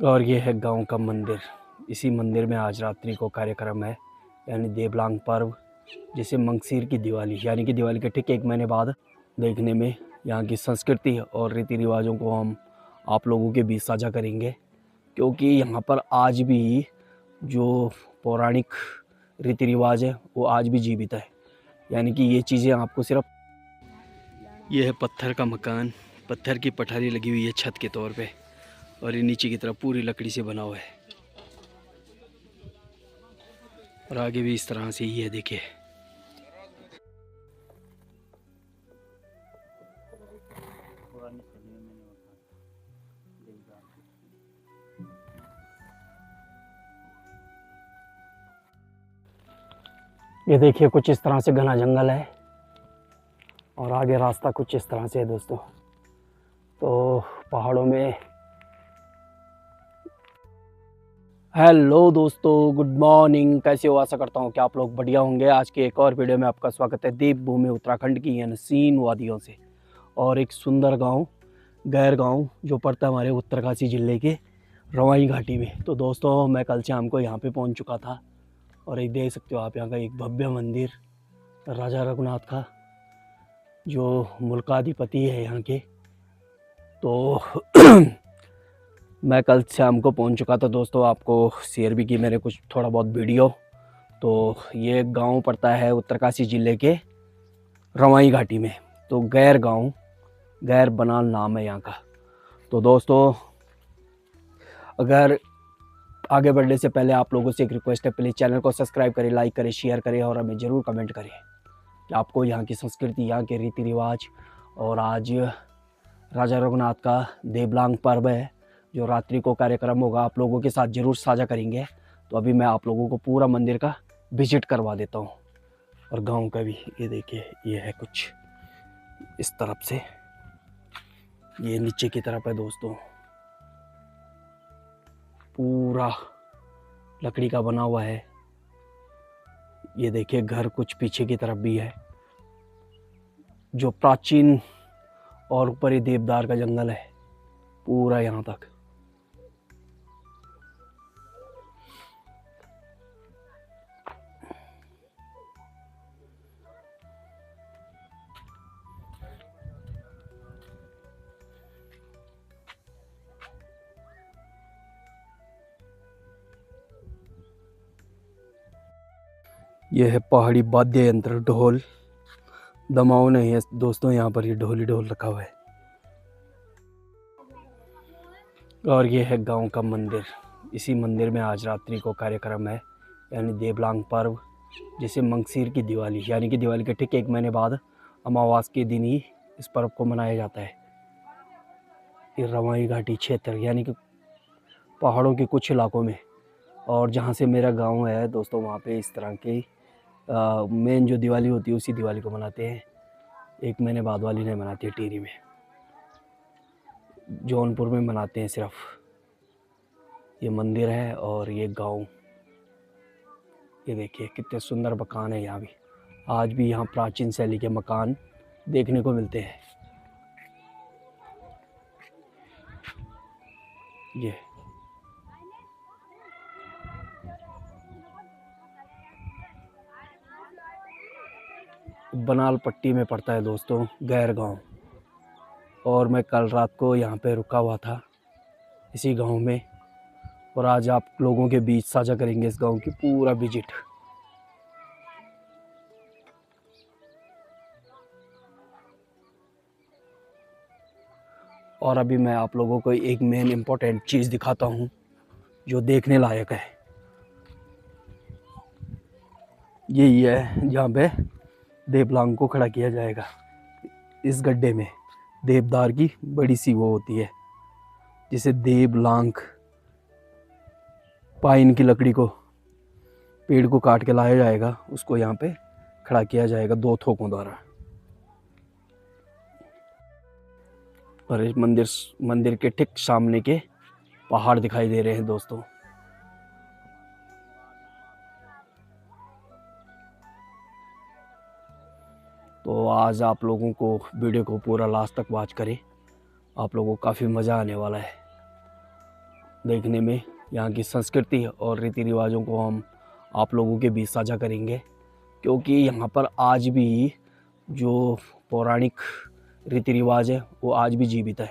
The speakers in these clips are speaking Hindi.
और ये है गांव का मंदिर। इसी मंदिर में आज रात्रि को कार्यक्रम है, यानी देवलांग पर्व, जिसे मंगसीर की दिवाली यानी कि दिवाली के ठीक 1 महीने बाद देखने में यहाँ की संस्कृति और रीति रिवाजों को हम आप लोगों के बीच साझा करेंगे। क्योंकि यहाँ पर आज भी जो पौराणिक रीति रिवाज है वो आज भी जीवित है। यानी कि ये चीज़ें आपको सिर्फ, ये है पत्थर का मकान, पत्थर की पठारी लगी हुई है छत के तौर पे, और ये नीचे की तरफ पूरी लकड़ी से बना हुआ है। और आगे भी इस तरह से ही है, देखिए। ये देखिए कुछ इस तरह से घना जंगल है और आगे रास्ता कुछ इस तरह से है दोस्तों। तो पहाड़ों में, हेलो दोस्तों, गुड मॉर्निंग। कैसे हो? आशा करता हूँ कि आप लोग बढ़िया होंगे। आज के एक और वीडियो में आपका स्वागत है देवभूमि उत्तराखंड की हसीन वादियों से और एक सुंदर गांव, गैर गांव, जो पड़ता है हमारे उत्तरकाशी ज़िले के रवाई घाटी में। तो दोस्तों मैं कल शाम को यहाँ पे पहुँच चुका था और एक देख सकते हो आप यहाँ का एक भव्य मंदिर, राजा रघुनाथ का, जो मुल्काधिपति है यहाँ के। तो मैं कल शाम को पहुंच चुका था दोस्तों, आपको शेयर भी की मैंने कुछ थोड़ा बहुत वीडियो। तो ये गांव पड़ता है उत्तरकाशी ज़िले के रवाई घाटी में। तो गैर गांव, गैर बनाल नाम है यहाँ का। तो दोस्तों अगर आगे बढ़ने से पहले आप लोगों से एक रिक्वेस्ट है, प्लीज़ चैनल को सब्सक्राइब करें, लाइक करें, शेयर करें और हमें ज़रूर कमेंट करें कि आपको यहाँ की संस्कृति, यहाँ के रीति रिवाज, और आज राजा रघुनाथ का देवलांग पर्व है जो रात्रि को कार्यक्रम होगा, आप लोगों के साथ ज़रूर साझा करेंगे। तो अभी मैं आप लोगों को पूरा मंदिर का विजिट करवा देता हूँ और गांव का भी। ये देखिए, ये है कुछ इस तरफ से, ये नीचे की तरफ है दोस्तों, पूरा लकड़ी का बना हुआ है। ये देखिए घर कुछ पीछे की तरफ भी है, जो प्राचीन, और ऊपर ही देवदार का जंगल है पूरा यहाँ तक। यह है पहाड़ी वाद्य यंत्र ढोल। दमाऊ नहीं है दोस्तों, यहाँ पर ये ढोल ही ढोल रखा हुआ है। और ये है गांव का मंदिर। इसी मंदिर में आज रात्रि को कार्यक्रम है, यानी देवलांग पर्व, जिसे मंगसीर की दिवाली यानी कि दिवाली के ठीक 1 महीने बाद अमावस के दिन ही इस पर्व को मनाया जाता है। ये रवाई घाटी क्षेत्र यानी कि पहाड़ों के कुछ इलाकों में, और जहाँ से मेरा गांव है दोस्तों, वहाँ पे इस तरह की मेन जो दिवाली होती है उसी दिवाली को मनाते हैं। 1 महीने बाद वाली नहीं मनाती है टिहरी में, जौनपुर में मनाते हैं सिर्फ। ये मंदिर है और ये गांव, ये देखिए कितने सुंदर मकान है यहाँ भी। आज भी यहाँ प्राचीन शैली के मकान देखने को मिलते हैं। ये बनाल पट्टी में पड़ता है दोस्तों गैर गांव, और मैं कल रात को यहाँ पे रुका हुआ था इसी गांव में, और आज आप लोगों के बीच साझा करेंगे इस गांव की पूरा विजिट। और अभी मैं आप लोगों को एक मेन इम्पोर्टेंट चीज़ दिखाता हूँ जो देखने लायक है। यही है जहाँ पे देवलांग को खड़ा किया जाएगा। इस गड्ढे में देवदार की बड़ी सी वो होती है, जिसे देवलांग, पाइन की लकड़ी को, पेड़ को काट के लाया जाएगा, उसको यहाँ पे खड़ा किया जाएगा 2 थोकों द्वारा। और इस मंदिर के ठीक सामने के पहाड़ दिखाई दे रहे हैं दोस्तों। तो आज आप लोगों को वीडियो को पूरा लास्ट तक वॉच करें, आप लोगों को काफ़ी मज़ा आने वाला है। देखने में, यहाँ की संस्कृति और रीति रिवाजों को हम आप लोगों के बीच साझा करेंगे, क्योंकि यहाँ पर आज भी जो पौराणिक रीति रिवाज है वो आज भी जीवित है।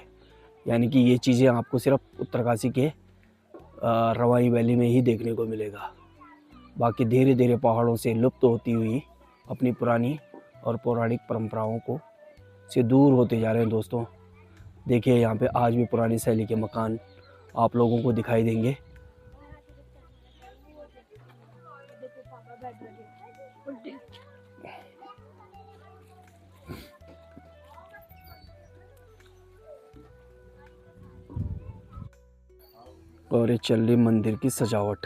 यानी कि ये चीज़ें आपको सिर्फ उत्तरकाशी के रवाई वैली में ही देखने को मिलेगा। बाकी धीरे धीरे पहाड़ों से लुप्त होती हुई अपनी पुरानी और पौराणिक परंपराओं को से दूर होते जा रहे हैं दोस्तों। देखिए यहाँ पे आज भी पुरानी शैली के मकान आप लोगों को दिखाई देंगे। और ये चल रही मंदिर की सजावट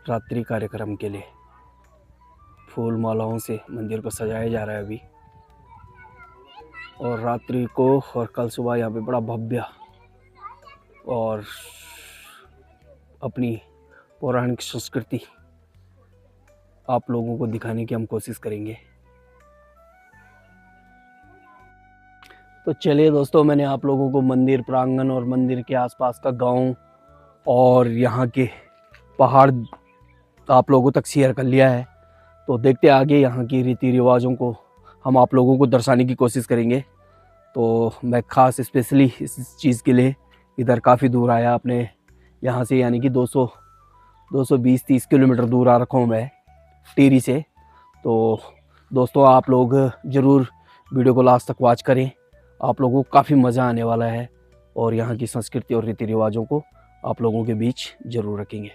रात्रि कार्यक्रम के लिए। फूल मालाओं से मंदिर को सजाया जा रहा है अभी, और रात्रि को और कल सुबह यहाँ पे बड़ा भव्य और अपनी पौराणिक संस्कृति आप लोगों को दिखाने की हम कोशिश करेंगे। तो चलिए दोस्तों, मैंने आप लोगों को मंदिर प्रांगण और मंदिर के आसपास का गांव और यहाँ के पहाड़ आप लोगों तक शेयर कर लिया है। तो देखते आगे यहाँ की रीति रिवाजों को हम आप लोगों को दर्शाने की कोशिश करेंगे। तो मैं ख़ास स्पेशली इस चीज़ के लिए इधर काफ़ी दूर आया अपने यहाँ से, यानी कि 220-30 किलोमीटर दूर आ रखा हूँ मैं टिहरी से। तो दोस्तों आप लोग ज़रूर वीडियो को लास्ट तक वॉच करें, आप लोगों को काफ़ी मज़ा आने वाला है और यहाँ की संस्कृति और रीति रिवाजों को आप लोगों के बीच ज़रूर रखेंगे।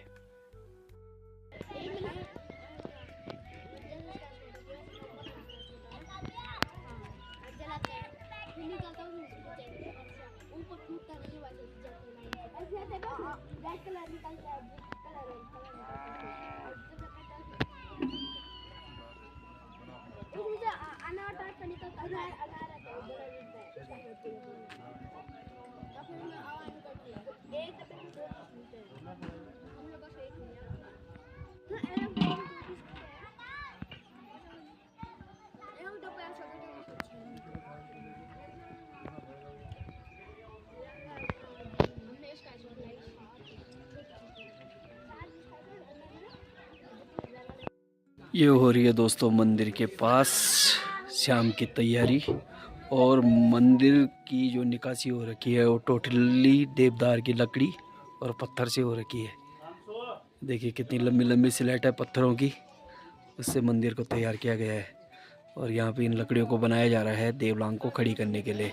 ये हो रही है दोस्तों मंदिर के पास शाम की तैयारी, और मंदिर की जो निकासी हो रखी है वो टोटली देवदार की लकड़ी और पत्थर से हो रखी है। देखिए कितनी लंबी लंबी स्लेट है पत्थरों की, उससे मंदिर को तैयार किया गया है। और यहाँ पे इन लकड़ियों को बनाया जा रहा है देवलांग को खड़ी करने के लिए।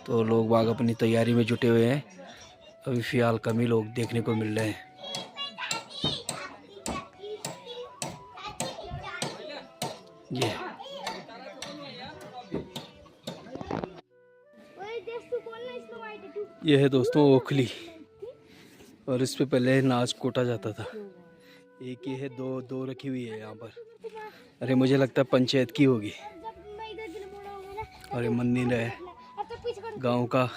तो लोग बाग अपनी तैयारी में जुटे हुए हैं। अभी फ़िलहाल कम ही लोग देखने को मिल रहे हैं। ये है दोस्तों ओखली, और इस पे पहले नाच कोटा जाता था। एक ये है, दो रखी हुई है यहाँ पर। अरे मुझे लगता है पंचायत की होगी। और ये मंदिर है गांव का,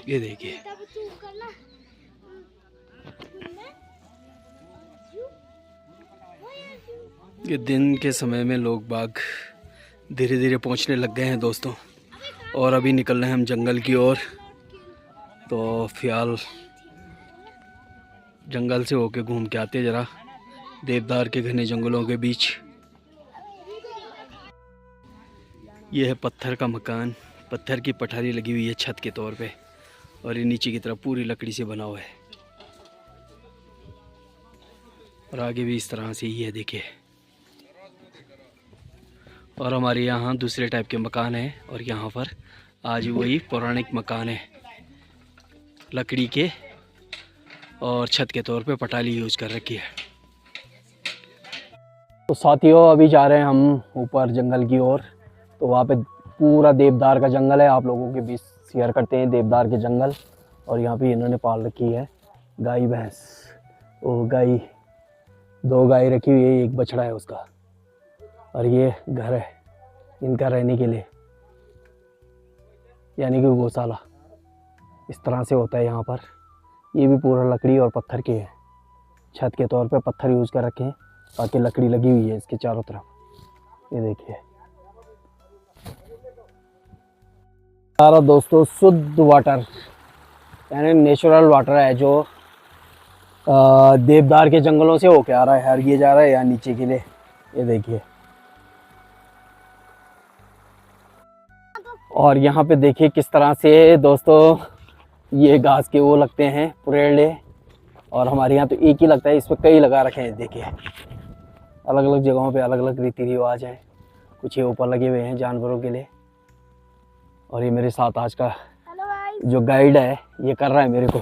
ये देखिए। ये दिन के समय में लोग बाग धीरे धीरे पहुंचने लग गए हैं दोस्तों, और अभी निकल रहे हैं हम जंगल की ओर। तो फिलहाल जंगल से होके घूम के आते ज़रा देवदार के घने जंगलों के बीच। यह है पत्थर का मकान, पत्थर की पठारी लगी हुई है छत के तौर पे, और ये नीचे की तरफ पूरी लकड़ी से बना हुआ है। और आगे भी इस तरह से ही है, देखिए। और हमारे यहाँ दूसरे टाइप के मकान हैं, और यहाँ पर आज वही पौराणिक मकान है लकड़ी के, और छत के तौर पे पटाली यूज कर रखी है। तो साथियों अभी जा रहे हैं हम ऊपर जंगल की ओर। तो वहाँ पे पूरा देवदार का जंगल है, आप लोगों के बीच शेयर करते हैं देवदार के जंगल। और यहाँ पे इन्होंने पाल रखी है गाय भैंस। वो गाय, 2 गाय रखी हुई है, एक बछड़ा है उसका। और ये घर है इनका रहने के लिए, यानी कि गौशाला। इस तरह से होता है यहाँ पर। ये भी पूरा लकड़ी और पत्थर के है, छत के तौर पे पत्थर यूज़ कर रखे हैं, बाकी लकड़ी लगी हुई है इसके चारों तरफ। ये देखिए सारा दोस्तों शुद्ध वाटर यानी नेचुरल वाटर है जो देवदार के जंगलों से होके आ रहा है। हर ये जा रहा है यहाँ नीचे के लिए, ये देखिए। और यहाँ पे देखिए किस तरह से दोस्तों ये घास के वो लगते हैं पुरेड़े, और हमारे यहाँ तो एक ही लगता है, इस पर कई लगा रखे हैं। देखिए अलग अलग जगहों पे अलग अलग रीति रिवाज हैं। कुछ ये ऊपर लगे हुए हैं जानवरों के लिए। और ये मेरे साथ आज का जो गाइड है ये कर रहा है मेरे को।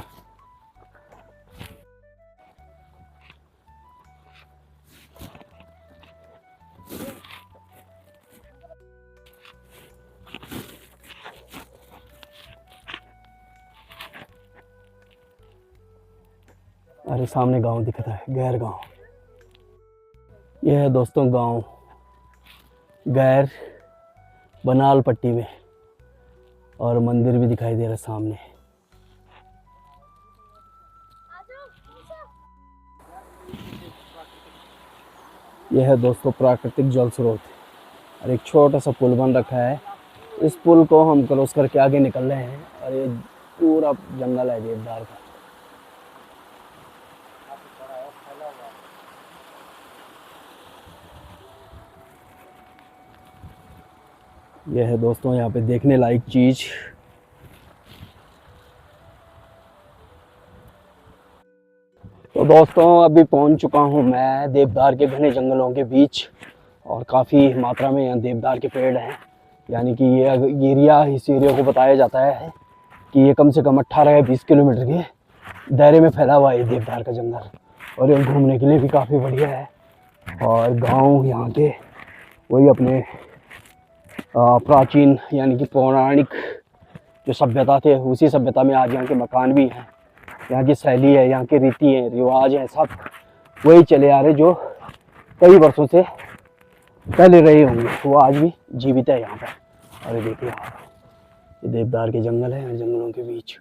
अरे सामने गांव दिखता है, गैर गांव। यह है दोस्तों गांव गैर बनाल पट्टी में, और मंदिर भी दिखाई दे रहा है सामने। यह है दोस्तों प्राकृतिक जल स्रोत, और एक छोटा सा पुल बन रखा है। इस पुल को हम क्रॉस करके आगे निकल रहे हैं, और ये पूरा जंगल है देवदार का। यह है दोस्तों यहाँ पे देखने लायक चीज। तो दोस्तों अभी पहुंच चुका हूँ मैं देवदार के घने जंगलों के बीच, और काफ़ी मात्रा में यहाँ देवदार के पेड़ हैं। यानी कि ये एरिया, इस एरिया को बताया जाता है कि ये कम से कम 18 या 20 किलोमीटर के दायरे में फैला हुआ है देवदार का जंगल, और ये घूमने के लिए भी काफ़ी बढ़िया है। और गांव यहाँ के वही अपने प्राचीन यानी कि पौराणिक जो सभ्यता थे, उसी सभ्यता में आज यहाँ के मकान भी हैं। यहाँ की शैली है, यहाँ की रीति है, रिवाज है, सब वही चले आ रहे जो कई वर्षों से पहले रहे होंगे, वो आज भी जीवित है यहाँ पर। और ये देखिए ये देवदार के जंगल है, जंगलों के बीच।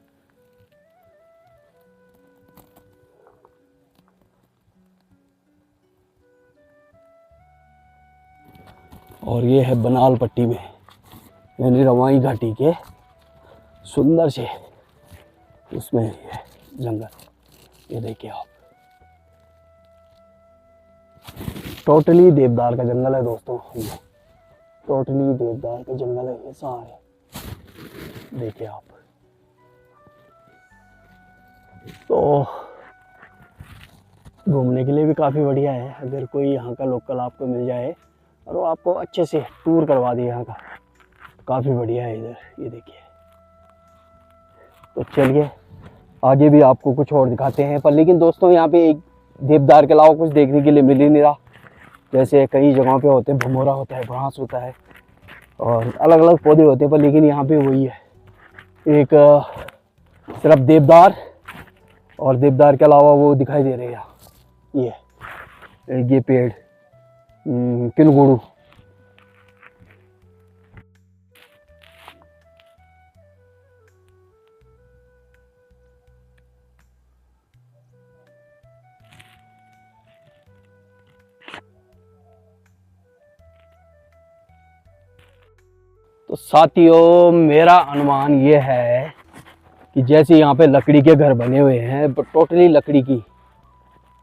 और ये है बनाल पट्टी में यानी रवाई घाटी के सुंदर से उसमें ये जंगल, ये देखिए आप। टोटली देवदार का जंगल है दोस्तों, टोटली देवदार का जंगल है ये सारे, देखिए आप। तो घूमने के लिए भी काफ़ी बढ़िया है। अगर कोई यहाँ का लोकल आपको मिल जाए और वो आपको अच्छे से टूर करवा दे यहाँ का, काफ़ी बढ़िया है इधर, ये देखिए। तो चलिए आगे भी आपको कुछ और दिखाते हैं। पर लेकिन दोस्तों यहाँ पे एक देवदार के अलावा कुछ देखने के लिए मिल ही नहीं रहा। जैसे कई जगहों पे होते हैं, भमोरा होता है, बांस होता है, और अलग अलग पौधे होते हैं, पर लेकिन यहाँ पे वही है, एक सिर्फ देवदार, और देवदार के अलावा वो दिखाई दे रहे हैं ये पेड़ किलगुड़ू। तो साथियों मेरा अनुमान ये है कि जैसे यहाँ पे लकड़ी के घर बने हुए हैं, टोटली लकड़ी की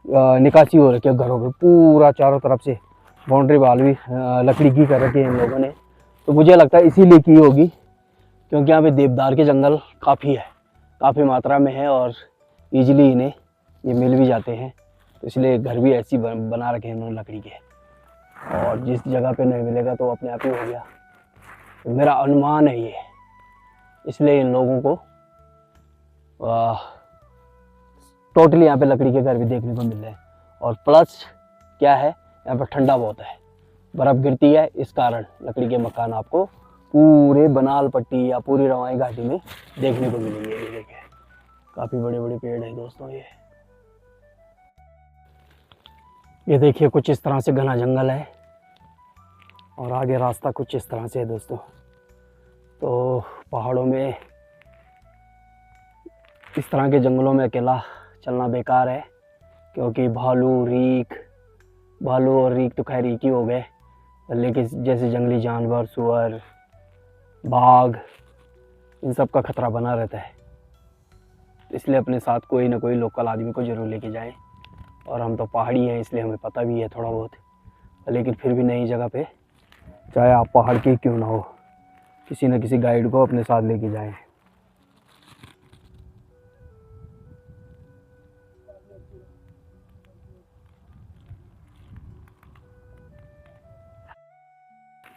निकासी हो रखी है घरों पे, पूरा चारों तरफ से बाउंड्री वाल भी लकड़ी की कर रखी है इन लोगों ने। तो मुझे लगता है इसीलिए की होगी, क्योंकि यहाँ पे देवदार के जंगल काफ़ी है, काफ़ी मात्रा में है, और ईजिली इन्हें ये मिल भी जाते हैं। तो इसलिए घर भी ऐसी बना रखे हैं इन्होंने लकड़ी के, और जिस जगह पे नहीं मिलेगा तो अपने आप ही हो गया। तो मेरा अनुमान है ये, इसलिए इन लोगों को टोटली यहाँ पे लकड़ी के घर भी देखने को मिल रहे हैं। और प्लस क्या है, यहाँ पर ठंडा बहुत है, बर्फ़ गिरती है, इस कारण लकड़ी के मकान आपको पूरे बनाल पट्टी या पूरी रवाई घाटी में देखने को मिलेंगे। ये देखिए काफ़ी बड़े बड़े पेड़ हैं दोस्तों ये देखिए कुछ इस तरह से घना जंगल है, और आगे रास्ता कुछ इस तरह से है दोस्तों। तो पहाड़ों में इस तरह के जंगलों में अकेला चलना बेकार है, क्योंकि भालू और रीख तो खैर एक ही हो गए, लेकिन जैसे जंगली जानवर, सुअर, बाघ, इन सब का खतरा बना रहता है। इसलिए अपने साथ कोई ना कोई लोकल आदमी को ज़रूर लेके जाएं। और हम तो पहाड़ी हैं इसलिए हमें पता भी है थोड़ा बहुत, लेकिन फिर भी नई जगह पे चाहे आप पहाड़ के क्यों ना हो, किसी न किसी गाइड को अपने साथ लेके जाएं।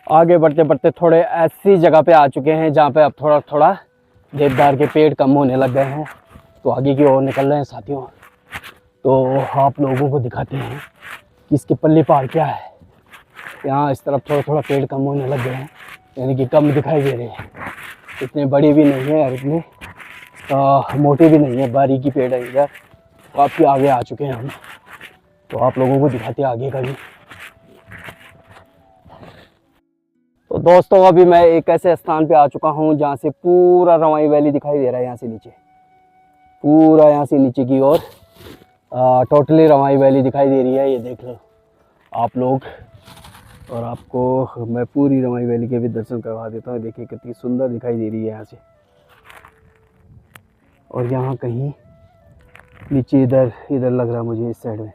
आगे बढ़ते बढ़ते थोड़े ऐसी जगह पे आ चुके हैं जहाँ पे अब थोड़ा थोड़ा देवदार के पेड़ कम होने लग गए हैं, तो आगे की ओर निकल रहे हैं साथियों। तो आप लोगों को दिखाते हैं कि इसके पल्ले पार क्या है। यहाँ इस तरफ थोड़ा थोड़ा पेड़ कम होने लग गए हैं, यानी कि कम दिखाई दे रहे हैं। इतने बड़े भी नहीं है और इतने मोटे भी नहीं है, बारीकी पेड़ है इधर। काफ़ी आगे आ चुके हैं हम, तो आप लोगों को दिखाते हैं आगे का भी। तो दोस्तों अभी मैं एक ऐसे स्थान पे आ चुका हूँ जहाँ से पूरा रवाई वैली दिखाई दे रहा है। यहाँ से नीचे पूरा, यहाँ से नीचे की ओर टोटली रवाई वैली दिखाई दे रही है। ये देख लो आप लोग, और आपको मैं पूरी रवाई वैली के भी दर्शन करवा देता हूँ। देखिए कितनी सुंदर दिखाई दे रही है यहाँ से। और यहाँ कहीं नीचे इधर लग रहा है मुझे, इस साइड में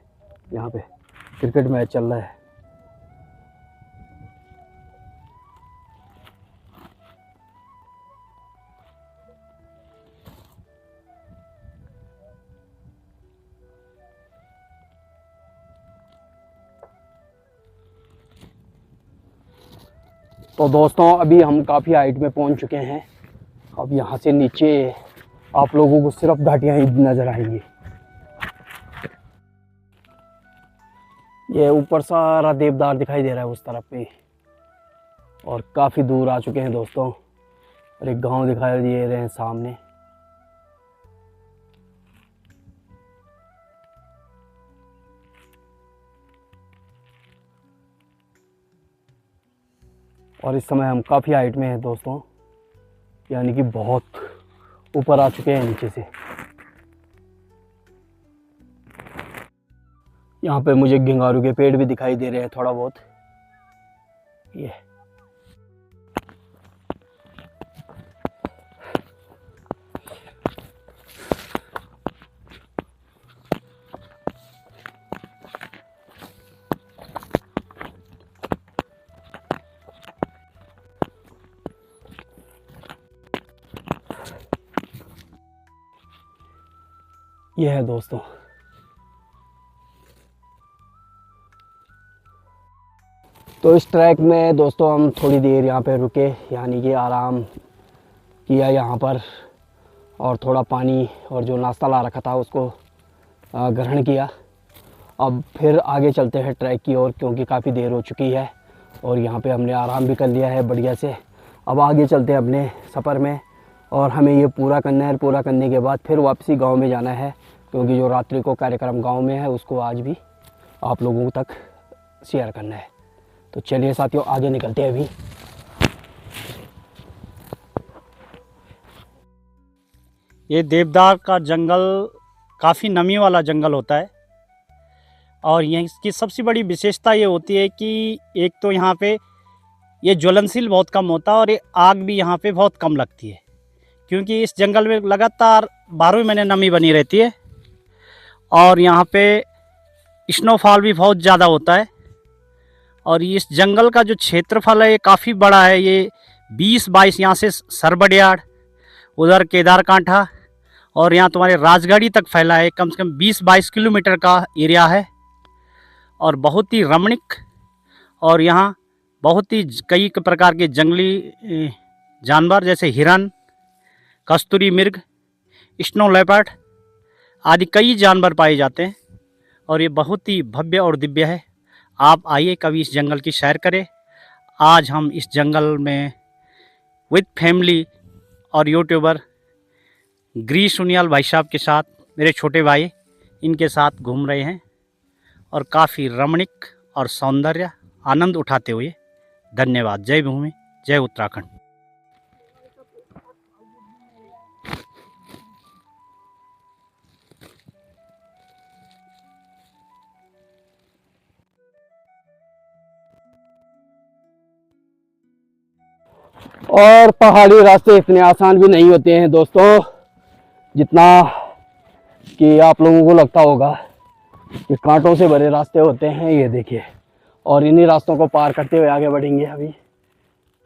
यहाँ पे क्रिकेट मैच चल रहा है। तो दोस्तों अभी हम काफ़ी हाइट में पहुंच चुके हैं। अब यहाँ से नीचे आप लोगों को सिर्फ घाटियाँ ही नज़र आएंगी। ये ऊपर सारा देवदार दिखाई दे रहा है उस तरफ पे, और काफ़ी दूर आ चुके हैं दोस्तों। और एक गांव दिखाई दे रहे हैं सामने। और इस समय हम काफ़ी हाइट में हैं दोस्तों, यानी कि बहुत ऊपर आ चुके हैं नीचे से। यहाँ पे मुझे घिंगारू के पेड़ भी दिखाई दे रहे हैं थोड़ा बहुत। ये है दोस्तों। तो इस ट्रैक में दोस्तों हम थोड़ी देर यहाँ पे रुके, यानी कि आराम किया यहाँ पर, और थोड़ा पानी और जो नाश्ता ला रखा था उसको ग्रहण किया। अब फिर आगे चलते हैं ट्रैक की ओर, क्योंकि काफ़ी देर हो चुकी है और यहाँ पे हमने आराम भी कर लिया है बढ़िया से। अब आगे चलते हैं अपने सफ़र में, और हमें ये पूरा करना है। पूरा करने के बाद फिर वापसी गांव में जाना है, क्योंकि जो रात्रि को कार्यक्रम गांव में है उसको आज भी आप लोगों तक शेयर करना है। तो चलिए साथियों आगे निकलते हैं अभी। ये देवदार का जंगल काफ़ी नमी वाला जंगल होता है, और यह इसकी सबसे बड़ी विशेषता ये होती है कि एक तो यहाँ पे ये ज्वलनशील बहुत कम होता है, और ये आग भी यहाँ पे बहुत कम लगती है, क्योंकि इस जंगल में लगातार 12 महीने नमी बनी रहती है। और यहाँ पे स्नोफॉल भी बहुत ज़्यादा होता है। और इस जंगल का जो क्षेत्रफल है ये काफ़ी बड़ा है। ये 20-22 यहाँ से सरबडियाड़, उधर केदारकांठा, और यहाँ तुम्हारे राजगढ़ी तक फैला है। कम से कम 20-22 किलोमीटर का एरिया है, और बहुत ही रमणीक। और यहाँ बहुत ही कई प्रकार के जंगली जानवर जैसे हिरन, कस्तूरी मृग, स्नो लेपर्ड आदि कई जानवर पाए जाते हैं, और ये बहुत ही भव्य और दिव्य है। आप आइए कभी इस जंगल की सैर करें। आज हम इस जंगल में विद फैमिली और यूट्यूबर ग्रीश सुनियाल भाई साहब के साथ, मेरे छोटे भाई, इनके साथ घूम रहे हैं, और काफ़ी रमणीक और सौंदर्य आनंद उठाते हुए। धन्यवाद। जय भूमि, जय उत्तराखंड। और पहाड़ी रास्ते इतने आसान भी नहीं होते हैं दोस्तों, जितना कि आप लोगों को लगता होगा। ये कांटों से भरे रास्ते होते हैं, ये देखिए। और इन्हीं रास्तों को पार करते हुए आगे बढ़ेंगे अभी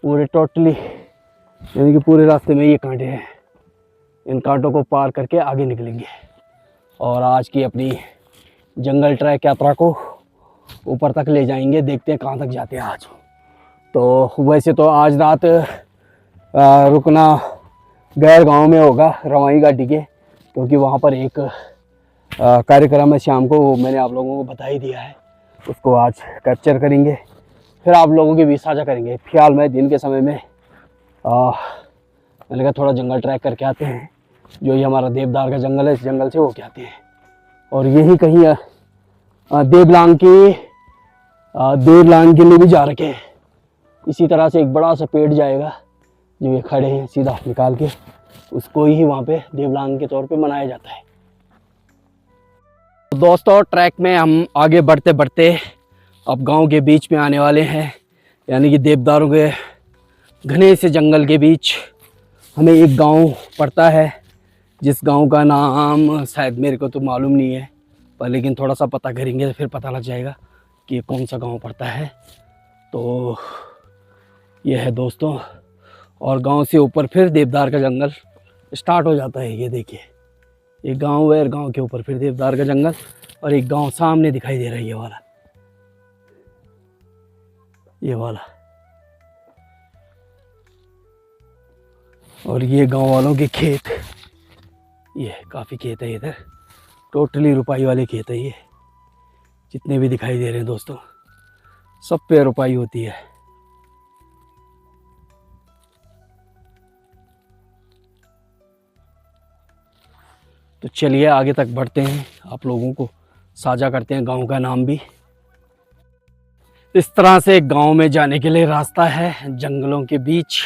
पूरे टोटली, यानी कि पूरे रास्ते में ये कांटे हैं। इन कांटों को पार करके आगे निकलेंगे और आज की अपनी जंगल ट्रैक यात्रा को ऊपर तक ले जाएंगे। देखते हैं कहाँ तक जाते हैं आज। तो वैसे तो आज रात रुकना गैर गांव में होगा रवाई घाटी के, क्योंकि वहाँ पर एक कार्यक्रम है शाम को, वो मैंने आप लोगों को बता ही दिया है। उसको आज कैप्चर करेंगे, फिर आप लोगों के बीच साझा करेंगे। फिलहाल मैं दिन के समय में मैंने कहा थोड़ा जंगल ट्रैक करके आते हैं। जो ये हमारा देवदार का जंगल है, इस जंगल से होके आते हैं। और यही कहीं देवलांग के लिए भी जा रखे हैं। इसी तरह से एक बड़ा सा पेड़ जाएगा जो ये खड़े हैं, सीधा निकाल के उसको ही वहाँ पे देवलांग के तौर पे मनाया जाता है। तो दोस्तों ट्रैक में हम आगे बढ़ते बढ़ते अब गांव के बीच में आने वाले हैं, यानी कि देवदारों के घने से जंगल के बीच हमें एक गांव पड़ता है, जिस गांव का नाम शायद मेरे को तो मालूम नहीं है, पर लेकिन थोड़ा सा पता करेंगे तो फिर पता लग जाएगा कि कौन सा गांव पड़ता है। तो ये है दोस्तों, और गांव से ऊपर फिर देवदार का जंगल स्टार्ट हो जाता है। ये देखिए, एक गांव है और गांव के ऊपर फिर देवदार का जंगल, और एक गांव सामने दिखाई दे रहा है, ये वाला। और ये गांव वालों के खेत, ये काफ़ी खेत है इधर, टोटली रुपाई वाले खेत है ये। जितने भी दिखाई दे रहे हैं दोस्तों, सब पे रुपाई होती है। तो चलिए आगे तक बढ़ते हैं, आप लोगों को साझा करते हैं गांव का नाम भी। इस तरह से गांव में जाने के लिए रास्ता है जंगलों के बीच,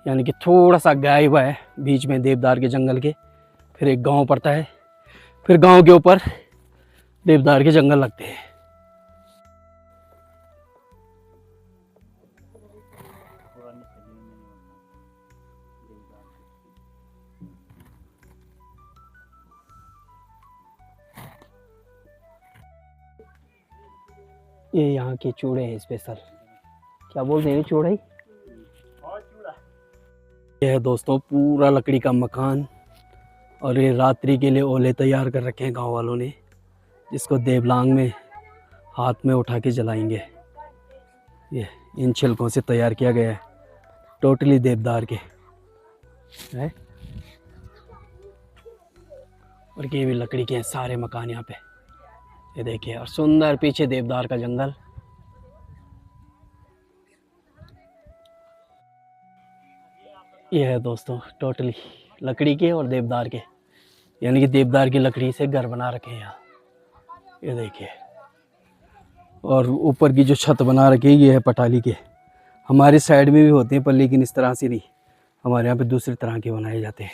यानी कि थोड़ा सा गया हुआ है बीच में देवदार के जंगल के। फिर एक गांव पड़ता है, फिर गांव के ऊपर देवदार के जंगल लगते हैं। ये यहाँ के चूड़े हैं स्पेशल, क्या बोलते हैं चूड़ा ही। ये है दोस्तों पूरा लकड़ी का मकान, और ये रात्रि के लिए ओले तैयार कर रखे हैं गांव वालों ने, जिसको देवलांग में हाथ में उठा के जलाएंगे। ये इन छिलकों से तैयार किया गया है, टोटली देवदार के है। और ये भी लकड़ी के हैं सारे मकान यहाँ पे, ये देखिए। और सुंदर पीछे देवदार का जंगल। ये है दोस्तों टोटली लकड़ी के और देवदार के, यानी कि देवदार की लकड़ी से घर बना रखे हैं यहाँ, ये देखिए। और ऊपर की जो छत बना रखी है ये है पटाली के। हमारे साइड में भी होते हैं पर लेकिन इस तरह से नहीं, हमारे यहाँ पे दूसरी तरह के बनाए जाते हैं।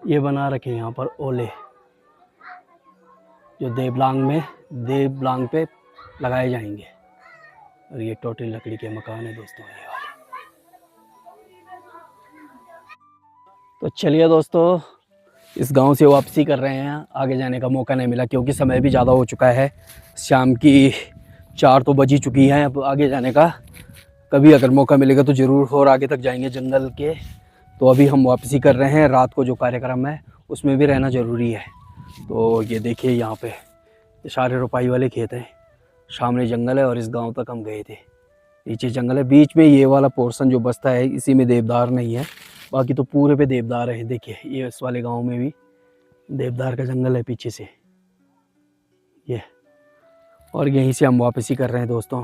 ये बना रखे हैं यहाँ पर ओले, जो देवलांग पे लगाए जाएंगे। और ये टोटल लकड़ी के मकान है दोस्तों ये वाले। तो चलिए दोस्तों, इस गांव से वापसी कर रहे हैं। आगे जाने का मौका नहीं मिला क्योंकि समय भी ज़्यादा हो चुका है, शाम की 4 तो बज ही चुकी हैं। अब आगे जाने का कभी अगर मौका मिलेगा तो ज़रूर और आगे तक जाएंगे जंगल के। तो अभी हम वापसी कर रहे हैं, रात को जो कार्यक्रम है उसमें भी रहना ज़रूरी है। तो ये देखिए यहाँ पे ये सारे रुपाई वाले खेत हैं, सामने जंगल है और इस गांव तक हम गए थे। नीचे जंगल है, बीच में ये वाला पोर्शन जो बचता है इसी में देवदार नहीं है, बाकी तो पूरे पे देवदार है। देखिए ये इस वाले गांव में भी देवदार का जंगल है पीछे से ये। और यहीं से हम वापसी कर रहे हैं दोस्तों।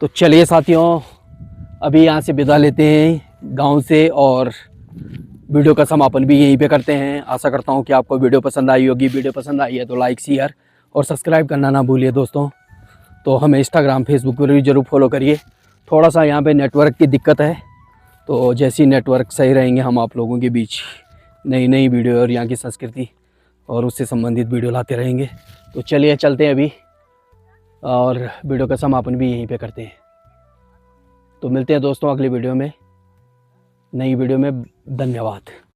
तो चलिए साथियों, अभी यहाँ से विदा लेते हैं गांव से और वीडियो का समापन भी यहीं पे करते हैं। आशा करता हूँ कि आपको वीडियो पसंद आई होगी। वीडियो पसंद आई है तो लाइक, शेयर और सब्सक्राइब करना ना भूलिए दोस्तों। तो हमें इंस्टाग्राम, फेसबुक पर भी ज़रूर फॉलो करिए। थोड़ा सा यहाँ पे नेटवर्क की दिक्कत है, तो जैसे ही नेटवर्क सही रहेंगे हम आप लोगों के बीच नई नई वीडियो और यहाँ की संस्कृति और उससे संबंधित वीडियो लाते रहेंगे। तो चलिए चलते हैं अभी और वीडियो का समापन भी यहीं पे करते हैं। तो मिलते हैं दोस्तों अगली वीडियो में, नई वीडियो में। धन्यवाद।